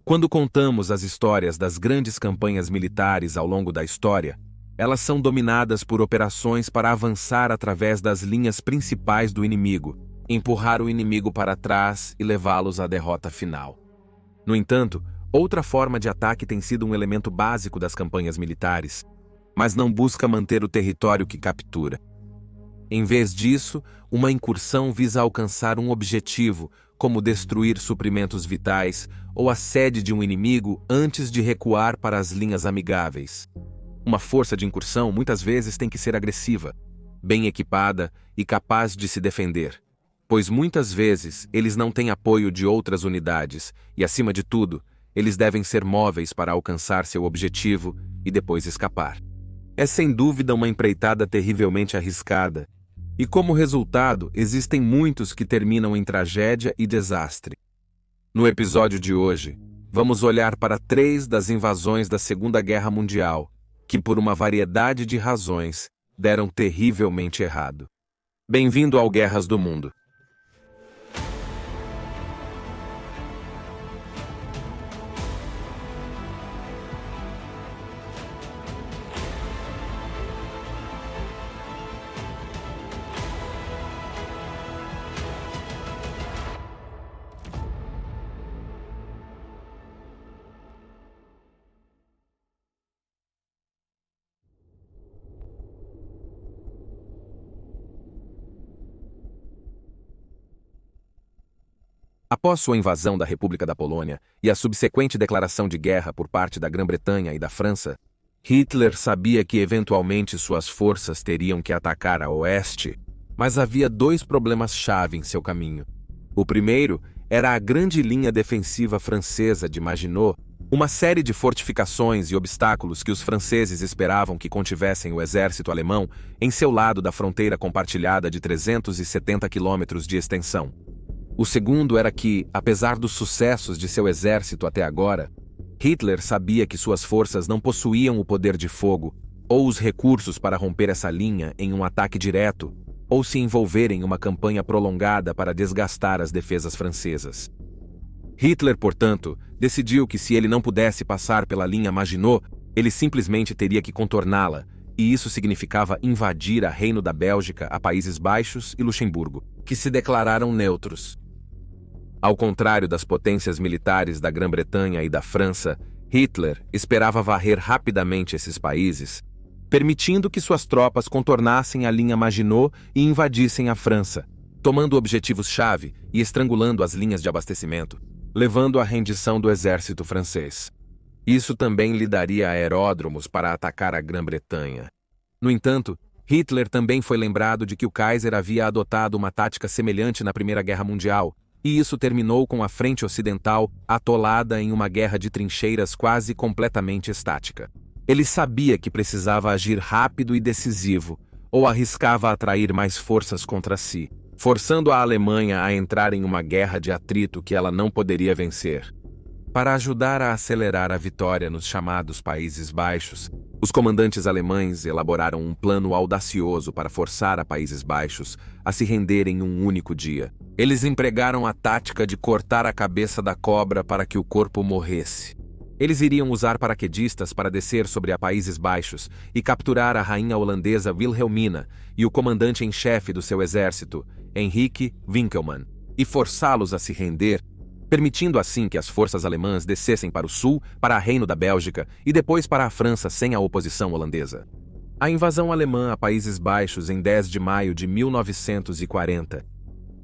Quando contamos as histórias das grandes campanhas militares ao longo da história, elas são dominadas por operações para avançar através das linhas principais do inimigo, empurrar o inimigo para trás e levá-los à derrota final. No entanto, outra forma de ataque tem sido um elemento básico das campanhas militares, mas não busca manter o território que captura. Em vez disso, uma incursão visa alcançar um objetivo, como destruir suprimentos vitais ou a sede de um inimigo antes de recuar para as linhas amigáveis. Uma força de incursão muitas vezes tem que ser agressiva, bem equipada e capaz de se defender, pois muitas vezes eles não têm apoio de outras unidades e, acima de tudo, eles devem ser móveis para alcançar seu objetivo e depois escapar. É sem dúvida uma empreitada terrivelmente arriscada, e como resultado, existem muitos que terminam em tragédia e desastre. No episódio de hoje, vamos olhar para 3 das invasões da Segunda Guerra Mundial, que por uma variedade de razões, deram terrivelmente errado. Bem-vindo ao Guerras do Mundo. Após sua invasão da República da Polônia e a subsequente declaração de guerra por parte da Grã-Bretanha e da França, Hitler sabia que eventualmente suas forças teriam que atacar a oeste, mas havia 2 problemas-chave em seu caminho. O primeiro era a grande linha defensiva francesa de Maginot, uma série de fortificações e obstáculos que os franceses esperavam que contivessem o exército alemão em seu lado da fronteira compartilhada de 370 quilômetros de extensão. O segundo era que, apesar dos sucessos de seu exército até agora, Hitler sabia que suas forças não possuíam o poder de fogo ou os recursos para romper essa linha em um ataque direto ou se envolver em uma campanha prolongada para desgastar as defesas francesas. Hitler, portanto, decidiu que se ele não pudesse passar pela linha Maginot, ele simplesmente teria que contorná-la, e isso significava invadir a Reino da Bélgica, a Países Baixos e Luxemburgo, que se declararam neutros. Ao contrário das potências militares da Grã-Bretanha e da França, Hitler esperava varrer rapidamente esses países, permitindo que suas tropas contornassem a linha Maginot e invadissem a França, tomando objetivos-chave e estrangulando as linhas de abastecimento, levando à rendição do exército francês. Isso também lhe daria aeródromos para atacar a Grã-Bretanha. No entanto, Hitler também foi lembrado de que o Kaiser havia adotado uma tática semelhante na Primeira Guerra Mundial, e isso terminou com a frente ocidental atolada em uma guerra de trincheiras quase completamente estática. Ele sabia que precisava agir rápido e decisivo, ou arriscava atrair mais forças contra si, forçando a Alemanha a entrar em uma guerra de atrito que ela não poderia vencer. Para ajudar a acelerar a vitória nos chamados Países Baixos, os comandantes alemães elaboraram um plano audacioso para forçar a Países Baixos a se render em um único dia. Eles empregaram a tática de cortar a cabeça da cobra para que o corpo morresse. Eles iriam usar paraquedistas para descer sobre a Países Baixos e capturar a rainha holandesa Wilhelmina e o comandante em chefe do seu exército, Henrique Winkelmann, e forçá-los a se render, permitindo assim que as forças alemãs descessem para o sul, para a Reino da Bélgica e depois para a França sem a oposição holandesa. A invasão alemã a Países Baixos em 10 de maio de 1940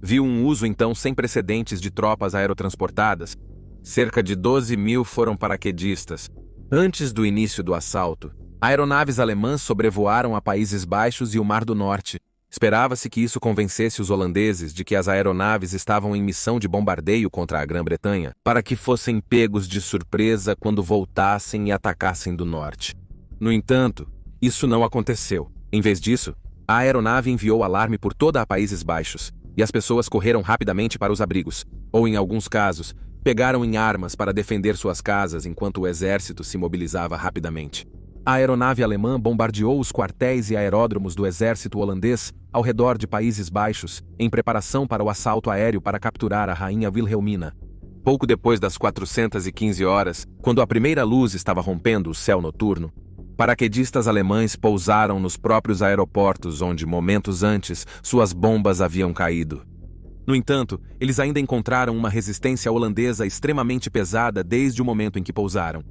viu um uso então sem precedentes de tropas aerotransportadas. Cerca de 12 mil foram paraquedistas. Antes do início do assalto, aeronaves alemãs sobrevoaram a Países Baixos e o Mar do Norte. Esperava-se que isso convencesse os holandeses de que as aeronaves estavam em missão de bombardeio contra a Grã-Bretanha, para que fossem pegos de surpresa quando voltassem e atacassem do norte. No entanto, isso não aconteceu. Em vez disso, a aeronave enviou alarme por toda a Países Baixos, e as pessoas correram rapidamente para os abrigos, ou em alguns casos, pegaram em armas para defender suas casas enquanto o exército se mobilizava rapidamente. A aeronave alemã bombardeou os quartéis e aeródromos do exército holandês ao redor de Países Baixos, em preparação para o assalto aéreo para capturar a rainha Wilhelmina. Pouco depois das 415 horas, quando a primeira luz estava rompendo o céu noturno, paraquedistas alemães pousaram nos próprios aeroportos onde, momentos antes, suas bombas haviam caído. No entanto, eles ainda encontraram uma resistência holandesa extremamente pesada desde o momento em que pousaram.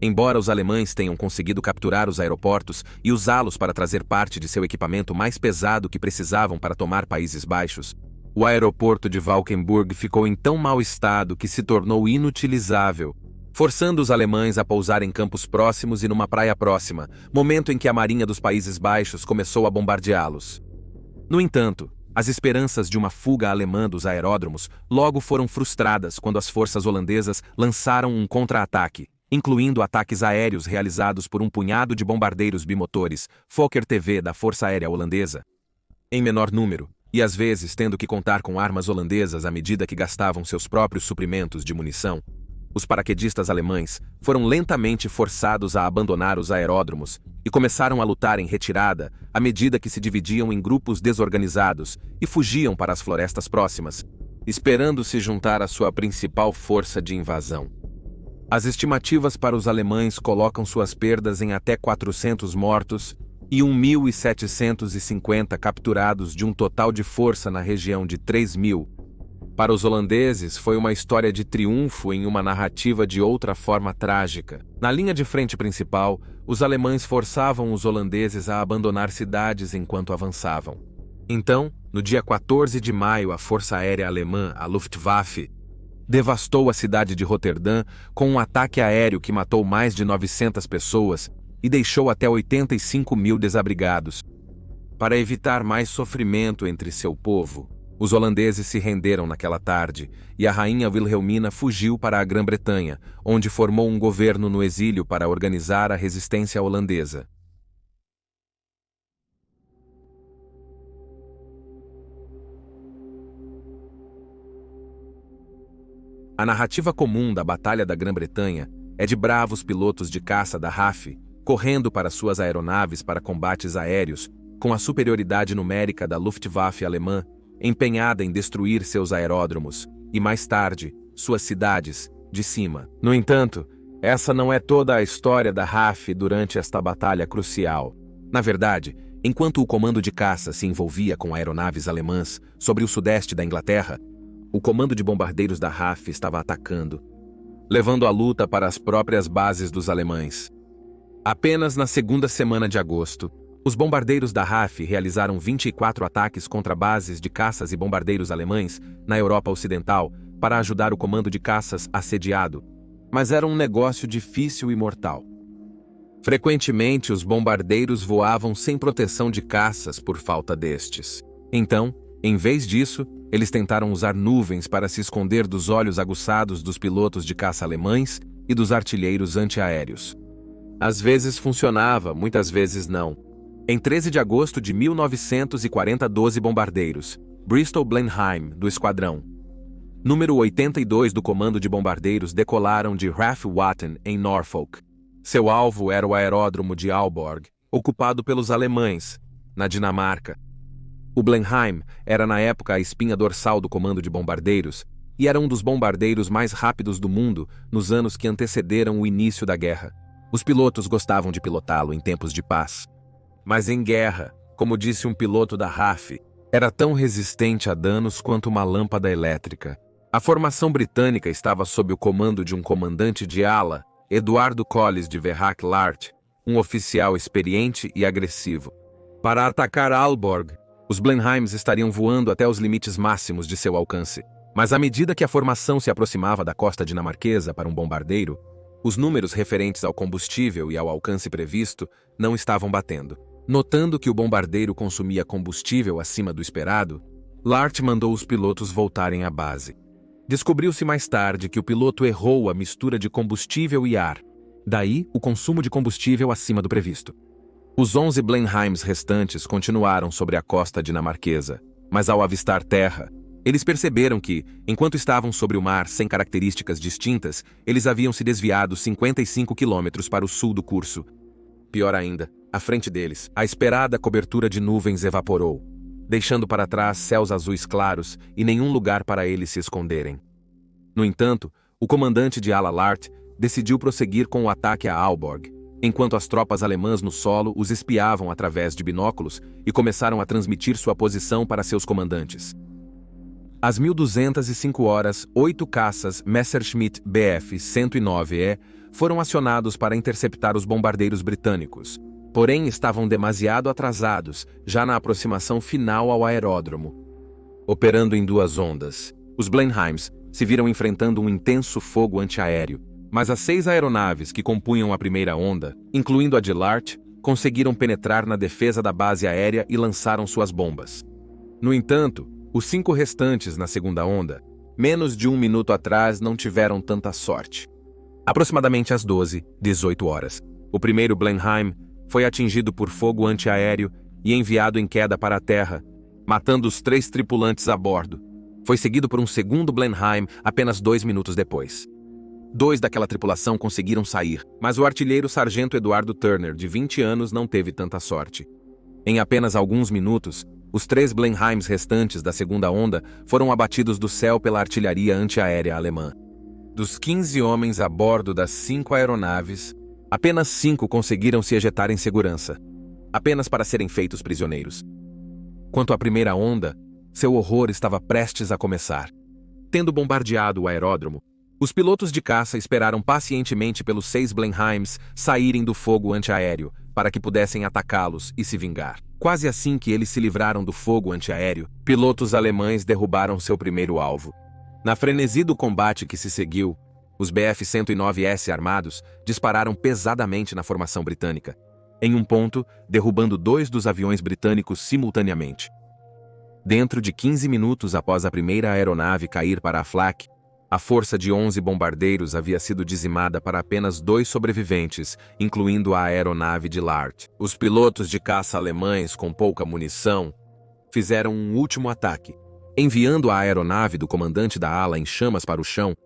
Embora os alemães tenham conseguido capturar os aeroportos e usá-los para trazer parte de seu equipamento mais pesado que precisavam para tomar Países Baixos, o aeroporto de Valkenburg ficou em tão mau estado que se tornou inutilizável, forçando os alemães a pousar em campos próximos e numa praia próxima, momento em que a Marinha dos Países Baixos começou a bombardeá-los. No entanto, as esperanças de uma fuga alemã dos aeródromos logo foram frustradas quando as forças holandesas lançaram um contra-ataque, incluindo ataques aéreos realizados por um punhado de bombardeiros bimotores Fokker-TV da Força Aérea Holandesa. Em menor número, e às vezes tendo que contar com armas holandesas à medida que gastavam seus próprios suprimentos de munição, os paraquedistas alemães foram lentamente forçados a abandonar os aeródromos e começaram a lutar em retirada à medida que se dividiam em grupos desorganizados e fugiam para as florestas próximas, esperando se juntar à sua principal força de invasão. As estimativas para os alemães colocam suas perdas em até 400 mortos e 1.750 capturados de um total de força na região de 3.000. Para os holandeses, foi uma história de triunfo em uma narrativa de outra forma trágica. Na linha de frente principal, os alemães forçavam os holandeses a abandonar cidades enquanto avançavam. Então, no dia 14 de maio, a Força Aérea Alemã, a Luftwaffe, devastou a cidade de Roterdã com um ataque aéreo que matou mais de 900 pessoas e deixou até 85.000 desabrigados. Para evitar mais sofrimento entre seu povo, os holandeses se renderam naquela tarde e a rainha Wilhelmina fugiu para a Grã-Bretanha, onde formou um governo no exílio para organizar a resistência holandesa. A narrativa comum da Batalha da Grã-Bretanha é de bravos pilotos de caça da RAF correndo para suas aeronaves para combates aéreos, com a superioridade numérica da Luftwaffe alemã, empenhada em destruir seus aeródromos, e mais tarde, suas cidades, de cima. No entanto, essa não é toda a história da RAF durante esta batalha crucial. Na verdade, enquanto o comando de caça se envolvia com aeronaves alemãs sobre o sudeste da Inglaterra, o comando de bombardeiros da RAF estava atacando, levando a luta para as próprias bases dos alemães. Apenas na segunda semana de agosto, os bombardeiros da RAF realizaram 24 ataques contra bases de caças e bombardeiros alemães na Europa Ocidental para ajudar o comando de caças assediado, mas era um negócio difícil e mortal. Frequentemente, os bombardeiros voavam sem proteção de caças por falta destes. Então, em vez disso, eles tentaram usar nuvens para se esconder dos olhos aguçados dos pilotos de caça alemães e dos artilheiros antiaéreos. Às vezes funcionava, muitas vezes não. Em 13 de agosto de 1940, 12 bombardeiros, Bristol Blenheim, do esquadrão número 82 do Comando de Bombardeiros, decolaram de RAF Watten, em Norfolk. Seu alvo era o aeródromo de Aalborg, ocupado pelos alemães, na Dinamarca. O Blenheim era na época a espinha dorsal do Comando de Bombardeiros e era um dos bombardeiros mais rápidos do mundo nos anos que antecederam o início da guerra. Os pilotos gostavam de pilotá-lo em tempos de paz. Mas em guerra, como disse um piloto da RAF, era tão resistente a danos quanto uma lâmpada elétrica. A formação britânica estava sob o comando de um comandante de ala, Eduardo Colles de Verhac-Lart, um oficial experiente e agressivo. Para atacar Aalborg, os Blenheims estariam voando até os limites máximos de seu alcance. Mas à medida que a formação se aproximava da costa dinamarquesa para um bombardeiro, os números referentes ao combustível e ao alcance previsto não estavam batendo. Notando que o bombardeiro consumia combustível acima do esperado, Lart mandou os pilotos voltarem à base. Descobriu-se mais tarde que o piloto errou a mistura de combustível e ar, daí o consumo de combustível acima do previsto. Os 11 Blenheims restantes continuaram sobre a costa dinamarquesa, mas ao avistar terra, eles perceberam que, enquanto estavam sobre o mar sem características distintas, eles haviam se desviado 55 quilômetros para o sul do curso. Pior ainda, à frente deles, a esperada cobertura de nuvens evaporou, deixando para trás céus azuis claros e nenhum lugar para eles se esconderem. No entanto, O comandante de ala Lart decidiu prosseguir com o ataque a Aalborg, enquanto as tropas alemãs no solo os espiavam através de binóculos e começaram a transmitir sua posição para seus comandantes. Às 1205 horas, 8 caças Messerschmitt Bf 109E foram acionados para interceptar os bombardeiros britânicos, porém estavam demasiado atrasados, já na aproximação final ao aeródromo. Operando em duas ondas, os Blenheims se viram enfrentando um intenso fogo antiaéreo, mas as 6 aeronaves que compunham a primeira onda, incluindo a de Lart, conseguiram penetrar na defesa da base aérea e lançaram suas bombas. No entanto, os 5 restantes na segunda onda, menos de 1 minuto atrás, não tiveram tanta sorte. Aproximadamente às 18 horas, o primeiro Blenheim foi atingido por fogo antiaéreo e enviado em queda para a terra, matando os 3 tripulantes a bordo. Foi seguido por um segundo Blenheim apenas 2 minutos depois. 2 daquela tripulação conseguiram sair, mas o artilheiro Sargento Eduardo Turner, de 20 anos, não teve tanta sorte. Em apenas alguns minutos, os 3 Blenheims restantes da segunda onda foram abatidos do céu pela artilharia antiaérea alemã. Dos 15 homens a bordo das 5 aeronaves, apenas 5 conseguiram se ejetar em segurança, apenas para serem feitos prisioneiros. Quanto à primeira onda, seu horror estava prestes a começar. Tendo bombardeado o aeródromo, os pilotos de caça esperaram pacientemente pelos 6 Blenheims saírem do fogo antiaéreo para que pudessem atacá-los e se vingar. Quase assim que eles se livraram do fogo antiaéreo, pilotos alemães derrubaram seu primeiro alvo. Na frenesi do combate que se seguiu, os Bf-109S armados dispararam pesadamente na formação britânica, em um ponto, derrubando 2 dos aviões britânicos simultaneamente. Dentro de 15 minutos após a primeira aeronave cair para a flak, a força de 11 bombardeiros havia sido dizimada para apenas 2 sobreviventes, incluindo a aeronave de Lart. Os pilotos de caça alemães, com pouca munição, fizeram um último ataque, enviando a aeronave do comandante da ala em chamas para o chão,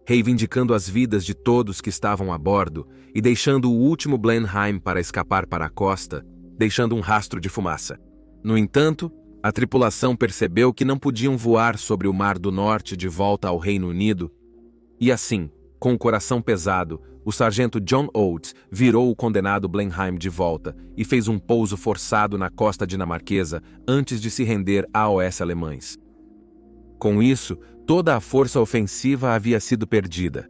reivindicando as vidas de todos que estavam a bordo e deixando o último Blenheim para escapar para a costa, deixando um rastro de fumaça. No entanto, a tripulação percebeu que não podiam voar sobre o Mar do Norte de volta ao Reino Unido, e assim, com o coração pesado, o sargento John Oates virou o condenado Blenheim de volta e fez um pouso forçado na costa dinamarquesa antes de se render a AOS alemães. Com isso, toda a força ofensiva havia sido perdida.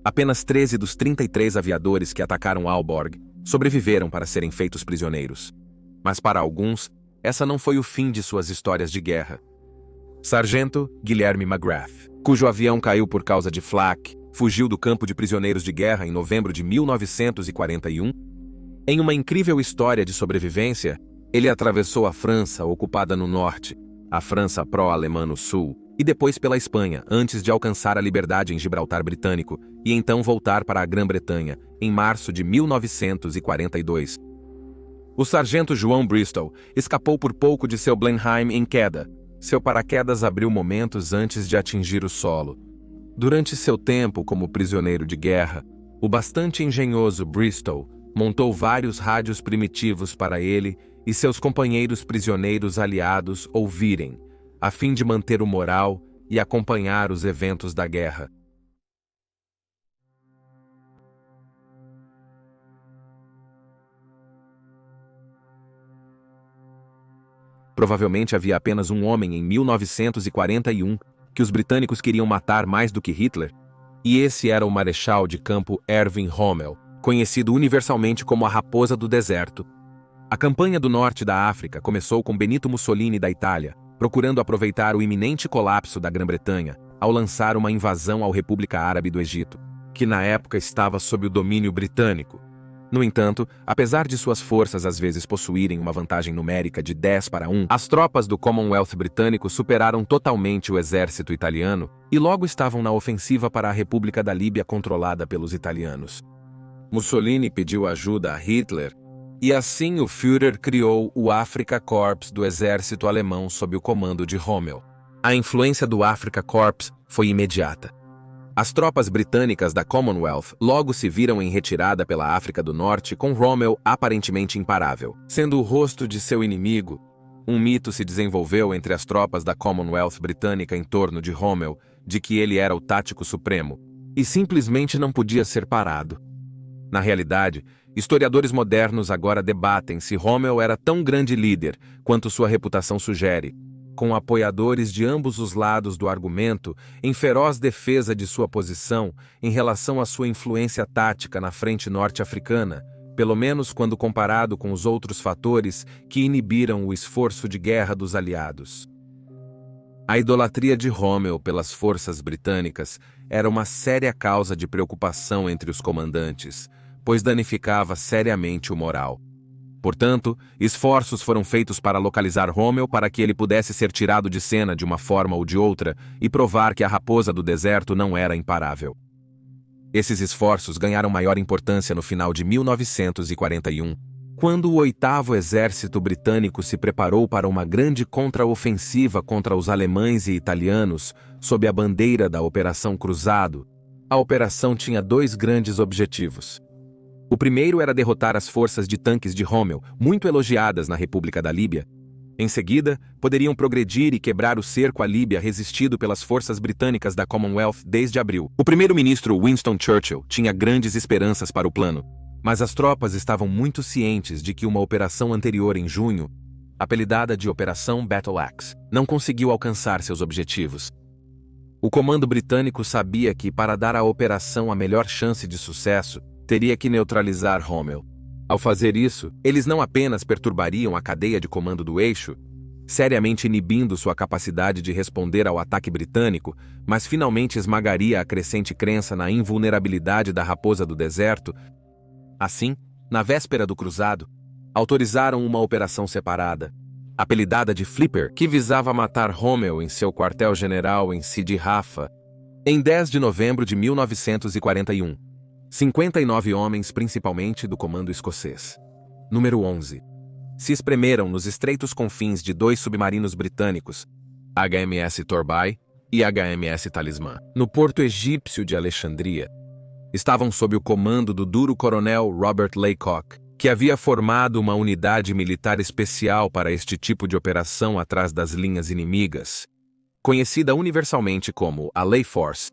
Apenas 13 dos 33 aviadores que atacaram Aalborg sobreviveram para serem feitos prisioneiros. Mas para alguns, essa não foi o fim de suas histórias de guerra. Sargento Guilherme McGrath, cujo avião caiu por causa de flak, fugiu do campo de prisioneiros de guerra em novembro de 1941. Em uma incrível história de sobrevivência, ele atravessou a França, ocupada no norte, a França pró-alemã no sul, e depois pela Espanha, antes de alcançar a liberdade em Gibraltar britânico, e então voltar para a Grã-Bretanha, em março de 1942. O sargento João Bristol escapou por pouco de seu Blenheim em queda. Seu paraquedas abriu momentos antes de atingir o solo. Durante seu tempo como prisioneiro de guerra, o bastante engenhoso Bristol montou vários rádios primitivos para ele e seus companheiros prisioneiros aliados ouvirem, a fim de manter o moral e acompanhar os eventos da guerra. Provavelmente havia apenas um homem em 1941 que os britânicos queriam matar mais do que Hitler, e esse era o marechal de campo Erwin Rommel, conhecido universalmente como a Raposa do Deserto. A campanha do norte da África começou com Benito Mussolini da Itália, procurando aproveitar o iminente colapso da Grã-Bretanha ao lançar uma invasão à República Árabe do Egito, que na época estava sob o domínio britânico. No entanto, apesar de suas forças às vezes possuírem uma vantagem numérica de 10-1, as tropas do Commonwealth britânico superaram totalmente o exército italiano e logo estavam na ofensiva para a República da Líbia controlada pelos italianos. Mussolini pediu ajuda a Hitler e assim o Führer criou o Afrika Korps do exército alemão sob o comando de Rommel. A influência do Afrika Korps foi imediata. As tropas britânicas da Commonwealth logo se viram em retirada pela África do Norte com Rommel aparentemente imparável. Sendo o rosto de seu inimigo, um mito se desenvolveu entre as tropas da Commonwealth britânica em torno de Rommel de que ele era o tático supremo, e simplesmente não podia ser parado. Na realidade, historiadores modernos agora debatem se Rommel era tão grande líder quanto sua reputação sugere, com apoiadores de ambos os lados do argumento em feroz defesa de sua posição em relação à sua influência tática na frente norte-africana, pelo menos quando comparado com os outros fatores que inibiram o esforço de guerra dos aliados. A idolatria de Rommel pelas forças britânicas era uma séria causa de preocupação entre os comandantes, pois danificava seriamente o moral. Portanto, esforços foram feitos para localizar Rommel para que ele pudesse ser tirado de cena de uma forma ou de outra e provar que a raposa do deserto não era imparável. Esses esforços ganharam maior importância no final de 1941, quando o 8º Exército Britânico se preparou para uma grande contraofensiva contra os alemães e italianos sob a bandeira da Operação Cruzado. A operação tinha 2 grandes objetivos. O primeiro era derrotar as forças de tanques de Rommel, muito elogiadas na República da Líbia. Em seguida, poderiam progredir e quebrar o cerco à Líbia resistido pelas forças britânicas da Commonwealth desde abril. O primeiro-ministro Winston Churchill tinha grandes esperanças para o plano, mas as tropas estavam muito cientes de que uma operação anterior em junho, apelidada de Operação Battle Axe, não conseguiu alcançar seus objetivos. O comando britânico sabia que, para dar à operação a melhor chance de sucesso, teria que neutralizar Rommel. Ao fazer isso, eles não apenas perturbariam a cadeia de comando do eixo, seriamente inibindo sua capacidade de responder ao ataque britânico, mas finalmente esmagaria a crescente crença na invulnerabilidade da raposa do deserto. Assim, na véspera do cruzado, autorizaram uma operação separada, apelidada de Flipper, que visava matar Rommel em seu quartel-general em Sidi Rafah, em 10 de novembro de 1941. 59 homens, principalmente do comando escocês. Número 11. Se espremeram nos estreitos confins de 2 submarinos britânicos, HMS Torbay e HMS Talismã, no porto egípcio de Alexandria. Estavam sob o comando do duro coronel Robert Laycock, que havia formado uma unidade militar especial para este tipo de operação atrás das linhas inimigas, conhecida universalmente como a Lay Force.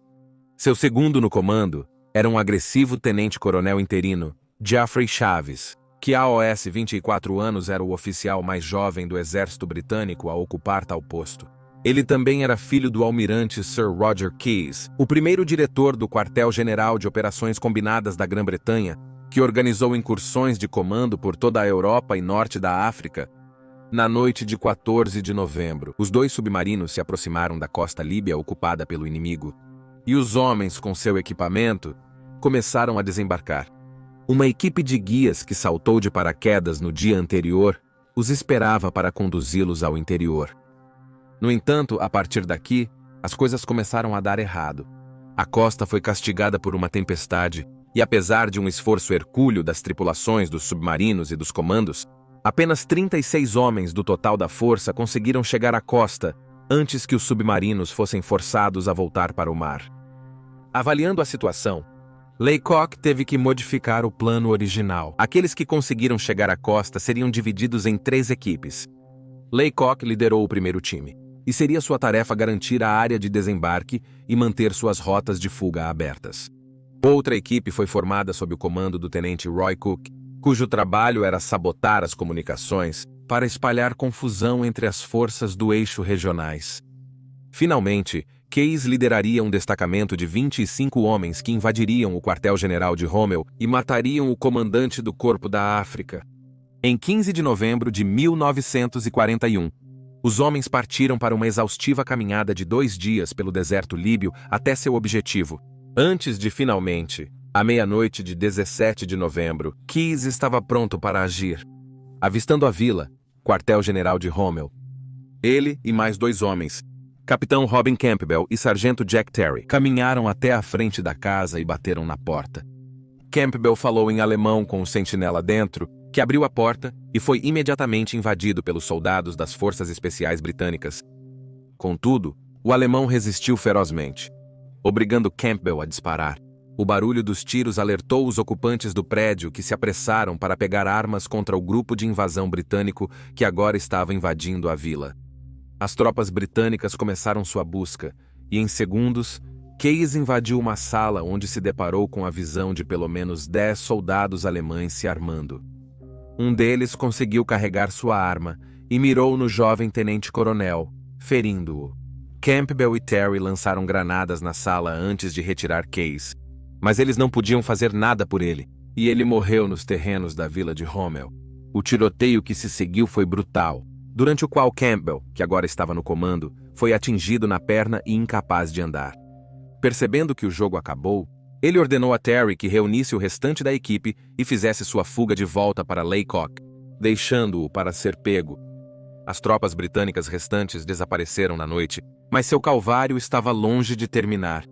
Seu segundo no comando era um agressivo tenente-coronel interino, Geoffrey Chaves, que aos 24 anos era o oficial mais jovem do exército britânico a ocupar tal posto. Ele também era filho do almirante Sir Roger Keyes, o primeiro diretor do Quartel-General de Operações Combinadas da Grã-Bretanha, que organizou incursões de comando por toda a Europa e norte da África. Na noite de 14 de novembro, os 2 submarinos se aproximaram da costa líbia ocupada pelo inimigo, e os homens com seu equipamento começaram a desembarcar. Uma equipe de guias que saltou de paraquedas no dia anterior os esperava para conduzi-los ao interior. No entanto, a partir daqui, as coisas começaram a dar errado. A costa foi castigada por uma tempestade, e apesar de um esforço hercúleo das tripulações dos submarinos e dos comandos, apenas 36 homens do total da força conseguiram chegar à costa antes que os submarinos fossem forçados a voltar para o mar. Avaliando a situação, Laycock teve que modificar o plano original. Aqueles que conseguiram chegar à costa seriam divididos em 3 equipes. Laycock liderou o primeiro time, e seria sua tarefa garantir a área de desembarque e manter suas rotas de fuga abertas. Outra equipe foi formada sob o comando do tenente Roy Cook, cujo trabalho era sabotar as comunicações para espalhar confusão entre as forças do eixo regionais. Finalmente, Keyes lideraria um destacamento de 25 homens que invadiriam o quartel-general de Rommel e matariam o comandante do Corpo da África. Em 15 de novembro de 1941, os homens partiram para uma exaustiva caminhada de 2 dias pelo deserto líbio até seu objetivo. Antes de finalmente, à meia-noite de 17 de novembro, Keyes estava pronto para agir. Avistando a vila, quartel-general de Rommel, ele e mais 2 homens, Capitão Robin Campbell e Sargento Jack Terry, caminharam até a frente da casa e bateram na porta. Campbell falou em alemão com o sentinela dentro, que abriu a porta e foi imediatamente invadido pelos soldados das Forças Especiais Britânicas. Contudo, o alemão resistiu ferozmente, obrigando Campbell a disparar. O barulho dos tiros alertou os ocupantes do prédio, que se apressaram para pegar armas contra o grupo de invasão britânico que agora estava invadindo a vila. As tropas britânicas começaram sua busca, e em segundos, Case invadiu uma sala onde se deparou com a visão de pelo menos 10 soldados alemães se armando. Um deles conseguiu carregar sua arma e mirou no jovem tenente-coronel, ferindo-o. Campbell e Terry lançaram granadas na sala antes de retirar Case, mas eles não podiam fazer nada por ele, e ele morreu nos terrenos da vila de Rommel. O tiroteio que se seguiu foi brutal, durante o qual Campbell, que agora estava no comando, foi atingido na perna e incapaz de andar. Percebendo que o jogo acabou, ele ordenou a Terry que reunisse o restante da equipe e fizesse sua fuga de volta para Laycock, deixando-o para ser pego. As tropas britânicas restantes desapareceram na noite, mas seu calvário estava longe de terminar.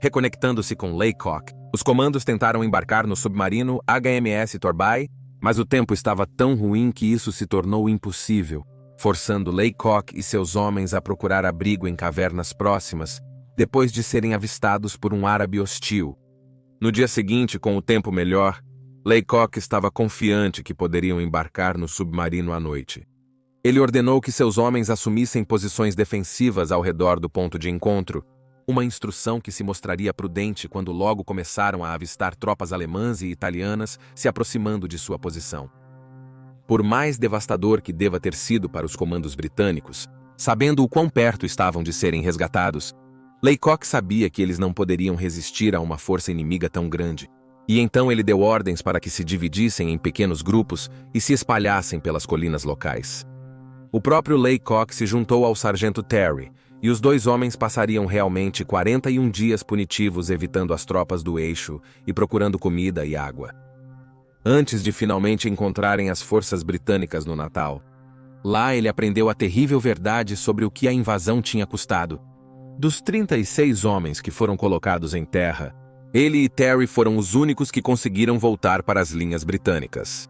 Reconectando-se com Laycock, os comandos tentaram embarcar no submarino HMS Torbay, mas o tempo estava tão ruim que isso se tornou impossível, forçando Laycock e seus homens a procurar abrigo em cavernas próximas, depois de serem avistados por um árabe hostil. No dia seguinte, com o tempo melhor, Laycock estava confiante que poderiam embarcar no submarino à noite. Ele ordenou que seus homens assumissem posições defensivas ao redor do ponto de encontro, uma instrução que se mostraria prudente quando logo começaram a avistar tropas alemãs e italianas se aproximando de sua posição. Por mais devastador que deva ter sido para os comandos britânicos, sabendo o quão perto estavam de serem resgatados, Laycock sabia que eles não poderiam resistir a uma força inimiga tão grande, e então ele deu ordens para que se dividissem em pequenos grupos e se espalhassem pelas colinas locais. O próprio Laycock se juntou ao sargento Terry, e os dois homens passariam realmente 41 dias punitivos evitando as tropas do eixo e procurando comida e água. Antes de finalmente encontrarem as forças britânicas no Natal, lá ele aprendeu a terrível verdade sobre o que a invasão tinha custado. Dos 36 homens que foram colocados em terra, ele e Terry foram os únicos que conseguiram voltar para as linhas britânicas.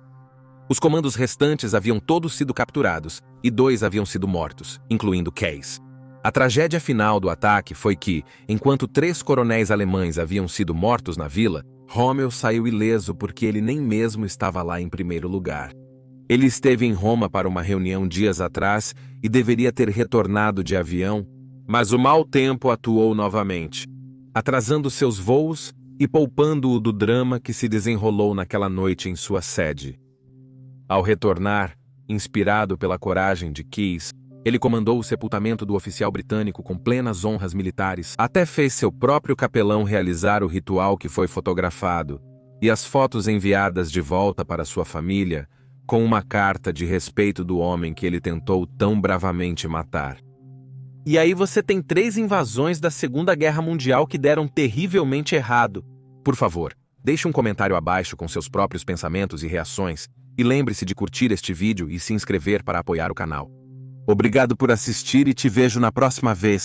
Os comandos restantes haviam todos sido capturados e 2 haviam sido mortos, incluindo Case. A tragédia final do ataque foi que, enquanto 3 coronéis alemães haviam sido mortos na vila, Rommel saiu ileso porque ele nem mesmo estava lá em primeiro lugar. Ele esteve em Roma para uma reunião dias atrás e deveria ter retornado de avião, mas o mau tempo atuou novamente, atrasando seus voos e poupando-o do drama que se desenrolou naquela noite em sua sede. Ao retornar, inspirado pela coragem de Case, ele comandou o sepultamento do oficial britânico com plenas honras militares, até fez seu próprio capelão realizar o ritual que foi fotografado, e as fotos enviadas de volta para sua família, com uma carta de respeito do homem que ele tentou tão bravamente matar. E aí você tem 3 invasões da Segunda Guerra Mundial que deram terrivelmente errado. Por favor, deixe um comentário abaixo com seus próprios pensamentos e reações, e lembre-se de curtir este vídeo e se inscrever para apoiar o canal. Obrigado por assistir e te vejo na próxima vez.